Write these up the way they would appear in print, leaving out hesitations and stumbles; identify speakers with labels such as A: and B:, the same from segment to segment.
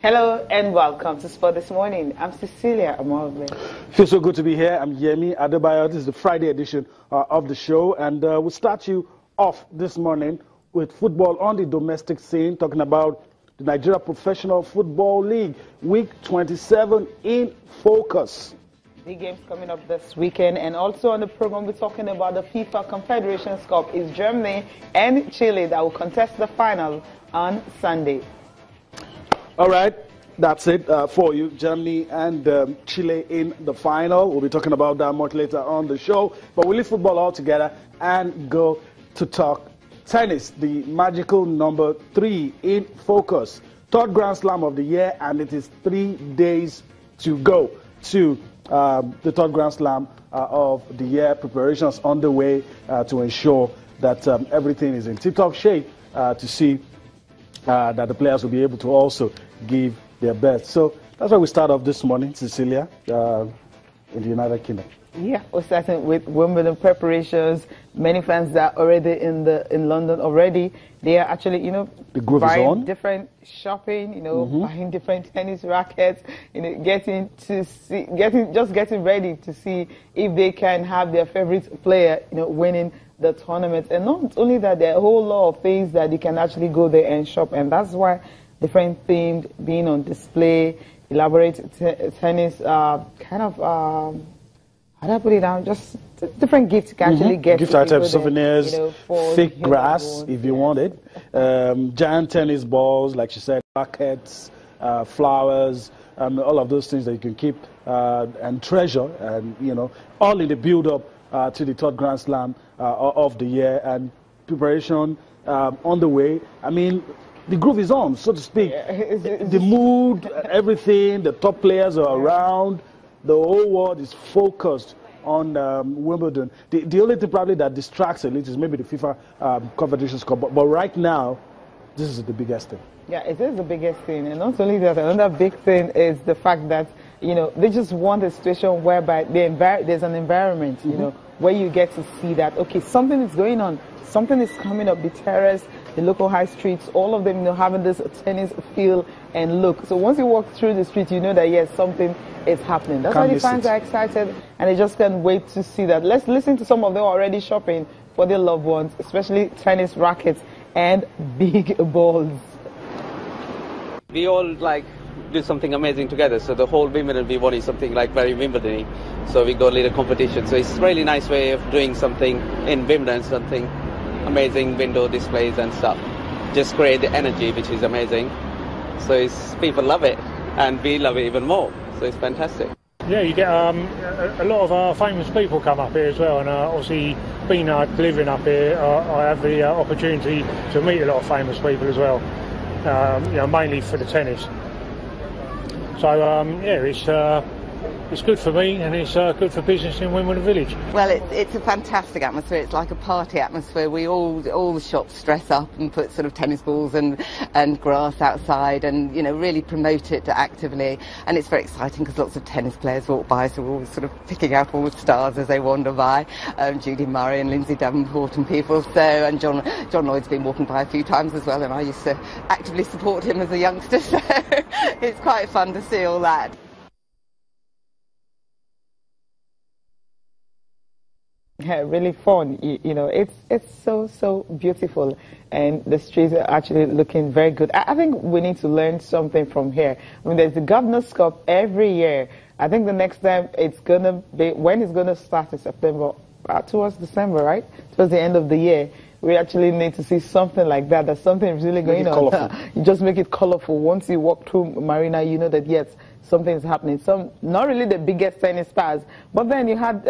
A: Hello and welcome to Sport This Morning. I'm Cecilia Amorbe.
B: Feels so good to be here. I'm Yemi Adebayo. This is the Friday edition of the show, and we'll start you off this morning with football on the domestic scene, talking about the Nigeria Professional Football League, Week 27 in focus.
A: Big games coming up this weekend, and also on the program we're talking about the FIFA Confederations Cup. It's Germany and Chile that will contest the final on Sunday.
B: All right, that's it for you. Germany and Chile in the final. We'll be talking about that much later on the show. But we'll leave football all together and go to talk tennis, the magical number 3 in focus. Third Grand Slam of the year, and it is 3 days to go to the third Grand Slam of the year. Preparations underway to ensure that everything is in tip-top shape to see that the players will be able to also give their best. So that's why we start off this morning, Cecilia, in the United Kingdom.
A: Yeah, we're starting with Wimbledon preparations. Many fans that are already in London already. They are actually,
B: the groove is
A: buying
B: on.
A: Different shopping, buying different tennis rackets, getting ready to see if they can have their favorite player, winning the tournament. And not only that, there are a whole lot of things that you can actually go there and shop, and that's why different themed being on display, elaborate tennis, how do I put it down? Just different gifts you can actually get.
B: Gift items, souvenirs, thick grass if you want it, giant tennis balls, like she said, rackets, flowers, all of those things that you can keep and treasure, and all in the build-up to the third Grand Slam of the year, and preparation on the way. I mean, the groove is on, so to speak. The mood, everything, the top players are around. The whole world is focused on Wimbledon. The only thing probably that distracts a little is maybe the FIFA Confederations Cup. But right now, this is the biggest thing.
A: Yeah, it is the biggest thing. And not only that, another big thing is the fact that, they just want a situation whereby there's an environment, where you get to see that, okay, something is going on. Something is coming up, the terrace, the local high streets, all of them, having this tennis feel and look. So once you walk through the street, you know that, yes, something is happening. That's why the fans are excited, and they just can't wait to see that. Let's listen to some of them already shopping for their loved ones, especially tennis rackets and big balls.
C: We all do something amazing together. So the whole Wimbledon, we wanted something very Wimbledon-y. So we got a little competition. So it's a really nice way of doing something in Wimbledon, something amazing window displays and stuff. Just create the energy, which is amazing. So people love it, and we love it even more. So it's fantastic.
D: Yeah, you get a lot of famous people come up here as well, and obviously being living up here, I have the opportunity to meet a lot of famous people as well. Mainly for the tennis. So it's good for me, and it's good for business in Wimbledon Village.
E: Well, it's a fantastic atmosphere. It's like a party atmosphere. We all the shops dress up and put sort of tennis balls and grass outside, and really promote it actively. And it's very exciting because lots of tennis players walk by, so we're all sort of picking out all the stars as they wander by. Judy Murray and Lindsay Davenport and people. So, and John Lloyd's been walking by a few times as well, and I used to actively support him as a youngster. So it's quite fun to see all that.
A: Yeah, really fun. It's so beautiful, and the streets are actually looking very good. I think we need to learn something from here. I mean, there's the Governor's Cup every year. I think the next time it's gonna be, when it's gonna start in September, towards December, right? Towards the end of the year. We actually need to see something like that. There's something really going on. You just make it colorful. Once you walk through Marina, you know that yes, something is happening. Not really the biggest tennis stars, but then you had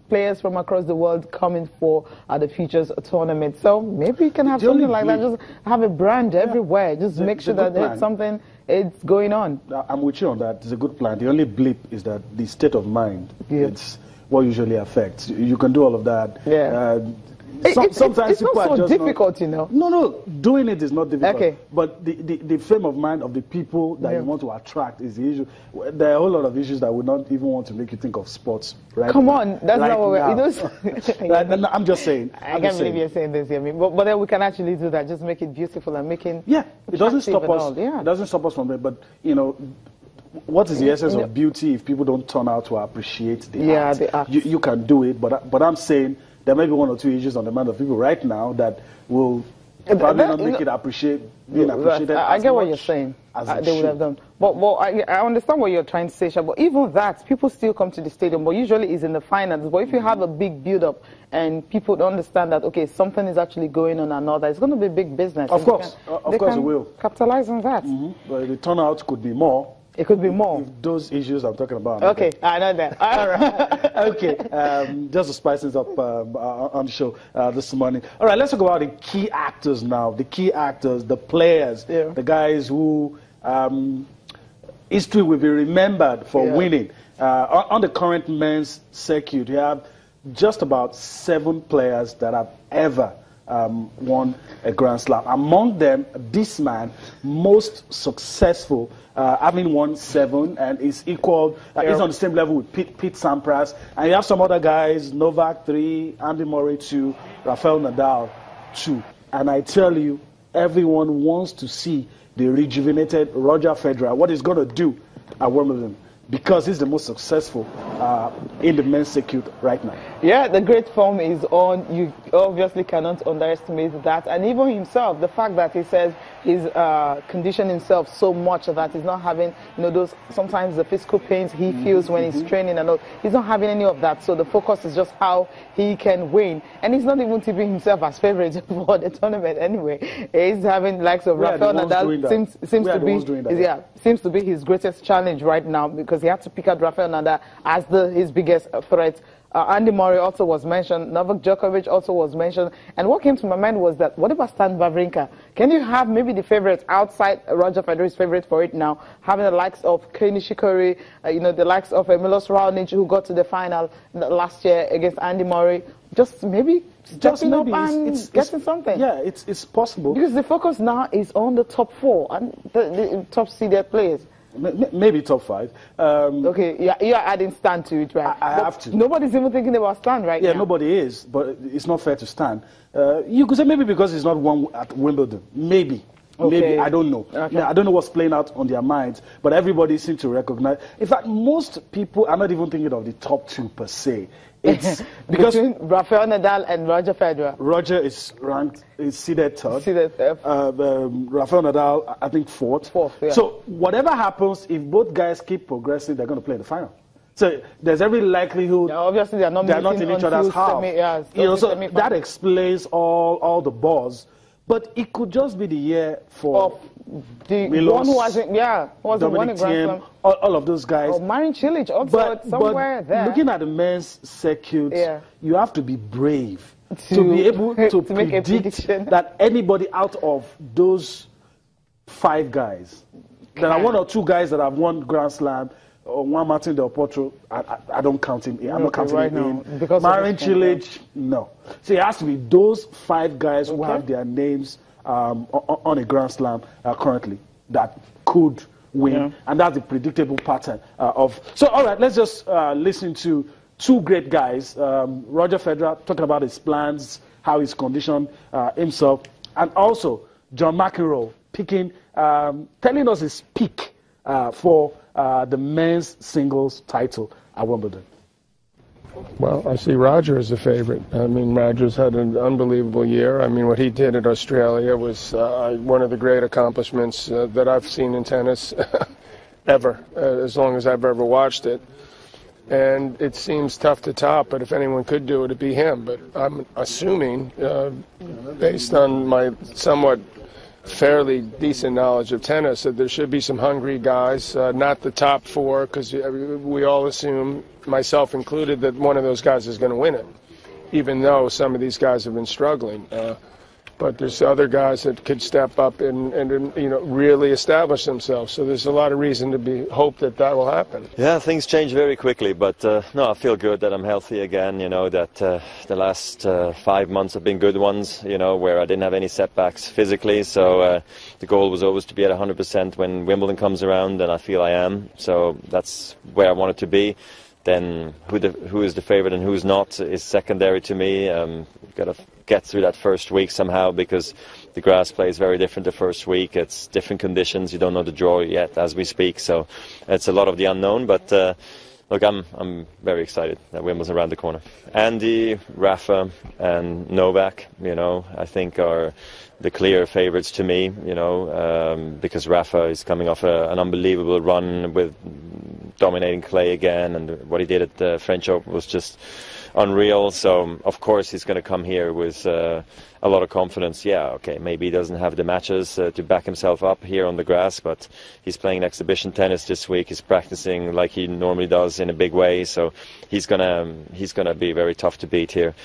A: players from across the world coming for the Futures tournament. So maybe you can have something like that. Just have a brand everywhere. Just make sure that there's something it's going on.
B: I'm with you on that. It's a good plan. The only blip is that the state of mind.
A: Yeah.
B: It's what usually affects. You can do all of that.
A: Yeah.
B: Sometimes
A: it's
B: people
A: not
B: are
A: so
B: just
A: difficult, you know.
B: No, doing it is not difficult.
A: Okay.
B: But the frame of mind of the people that you want to attract is the issue. There are a whole lot of issues that would not even want to make you think of sports, right?
A: Come on, that's not what we're... You know,
B: no, I'm just saying.
A: I can't believe you're saying this, Yemi. But then we can actually do that. Just make it beautiful and making...
B: Yeah, it doesn't stop us.
A: Yeah.
B: It doesn't stop us from it. But, you know, what is the essence of beauty if people don't turn out to appreciate the art?
A: The art.
B: You can do it, but I'm saying there may be one or two issues on the mind of people right now that will probably not make it being appreciated.
A: I get what you're saying. They would have done. But I understand what you're trying to say, Sha, but even that, people still come to the stadium, but usually it's in the finals. But if you have a big build-up and people don't understand that, okay, something is actually going on and all that, it's going to be big business.
B: Of course it will.
A: Capitalize on that.
B: But the turnout could be more.
A: It could be more.
B: If those issues I'm talking about.
A: Okay, I know that. All right.
B: Okay, just to spice things up on the show this morning. All right, let's talk about the key actors now. The key actors, the players, the guys who history will be remembered for winning. On the current men's circuit, you have just about 7 players that have ever won a Grand Slam. Among them, this man, most successful, having won 7 and is equal, is on the same level with Pete Sampras. And you have some other guys, Novak 3, Andy Murray 2, Rafael Nadal 2. And I tell you, everyone wants to see the rejuvenated Roger Federer, what he's going to do at Wimbledon, because he's the most successful in the men's circuit right now. Yeah, the great form is on. You obviously cannot underestimate that. And even himself, the fact that he says he's conditioned himself so much that he's not having, you know, those sometimes the physical pains he feels when he's training and all. He's not having any of that. So the focus is just how he can win. And he's not even tipping himself as favorite for the tournament anyway. He's having likes of Rafael Nadal. Seems to be his greatest challenge right now, because he had to pick out Rafael Nadal as his biggest threat. Andy Murray also was mentioned. Novak Djokovic also was mentioned. And what came to my mind was that, what about Stan Wawrinka? Can you have maybe the favorites outside Roger Federer's favorite for it now, having the likes of Kei Nishikori, you know, the likes of Milos Raonic, who got to the final last year against Andy Murray? Just maybe stepping up and getting something. Yeah, it's possible. Because the focus now is on the top 4 and the top seeded players. Maybe top 5. Okay, you're adding Stan to it, right? I have to. Nobody's even thinking about Stan right now. Yeah, nobody is, but it's not fair to Stan. You could say maybe because he's not won at Wimbledon. Maybe. Okay. Maybe, I don't know. Okay. I don't know what's playing out on their minds, but everybody seems to recognize. In fact, most people are not even thinking of the top 2 per se. It's because between Rafael Nadal and Roger Federer. Roger is seeded 3rd. Rafael Nadal, I think 4th. Yeah. So whatever happens, if both guys keep progressing, they're going to play the final. So there's every likelihood. Yeah, obviously, they're not in each other's half. So that explains all the buzz. But it could just be the year for the Milos, one who wasn't winning Grand Slam. All of those guys. Marin Cilic also somewhere there. Looking at the men's circuit, you have to be brave to be able to predict that anybody out of those 5 guys, there are 1 or 2 guys that have won Grand Slam. Juan Martin Del Potro, I don't count him in. I'm not counting him in. Marin Cilic, no. So it has to be those 5 guys who have their names on a Grand Slam currently that could win. And that's the predictable pattern of... So, all right, let's just listen to 2 great guys. Roger Federer talking about his plans, how he's conditioned himself, and also John McEnroe telling us his pick for the men's singles title at Wimbledon.
F: Well, I see Roger as a favorite. I mean, Roger's had an unbelievable year. I mean, what he did at Australia was one of the great accomplishments that I've seen in tennis ever, as long as I've ever watched it. And it seems tough to top, but if anyone could do it, it'd be him. But I'm assuming, based on my somewhat fairly decent knowledge of tennis, that there should be some hungry guys, not the top 4, because we all assume, myself included, that one of those guys is going to win it, even though some of these guys have been struggling. but there's other guys that could step up and really establish themselves. So there's a lot of reason to hope that will happen.
G: Yeah, things change very quickly, but no, I feel good that I'm healthy again. That the last 5 months have been good ones. Where I didn't have any setbacks physically. So the goal was always to be at 100% when Wimbledon comes around, and I feel I am. So that's where I wanted to be. Then who is the favourite and who's not is secondary to me. We've got to get through that first week somehow, because the grass play is very different the first week. It's different conditions. You don't know the draw yet as we speak, so it's a lot of the unknown. But look, I'm very excited that Wimbledon's around the corner. Andy, Rafa, and Novak, I think are the clear favourites to me. Because Rafa is coming off an unbelievable run with dominating clay again, and what he did at the French Open was just unreal. So of course he's going to come here with a lot of confidence. Yeah, okay, maybe he doesn't have the matches to back himself up here on the grass, but he's playing exhibition tennis this week. He's practicing like he normally does in a big way, so he's gonna be very tough to beat here.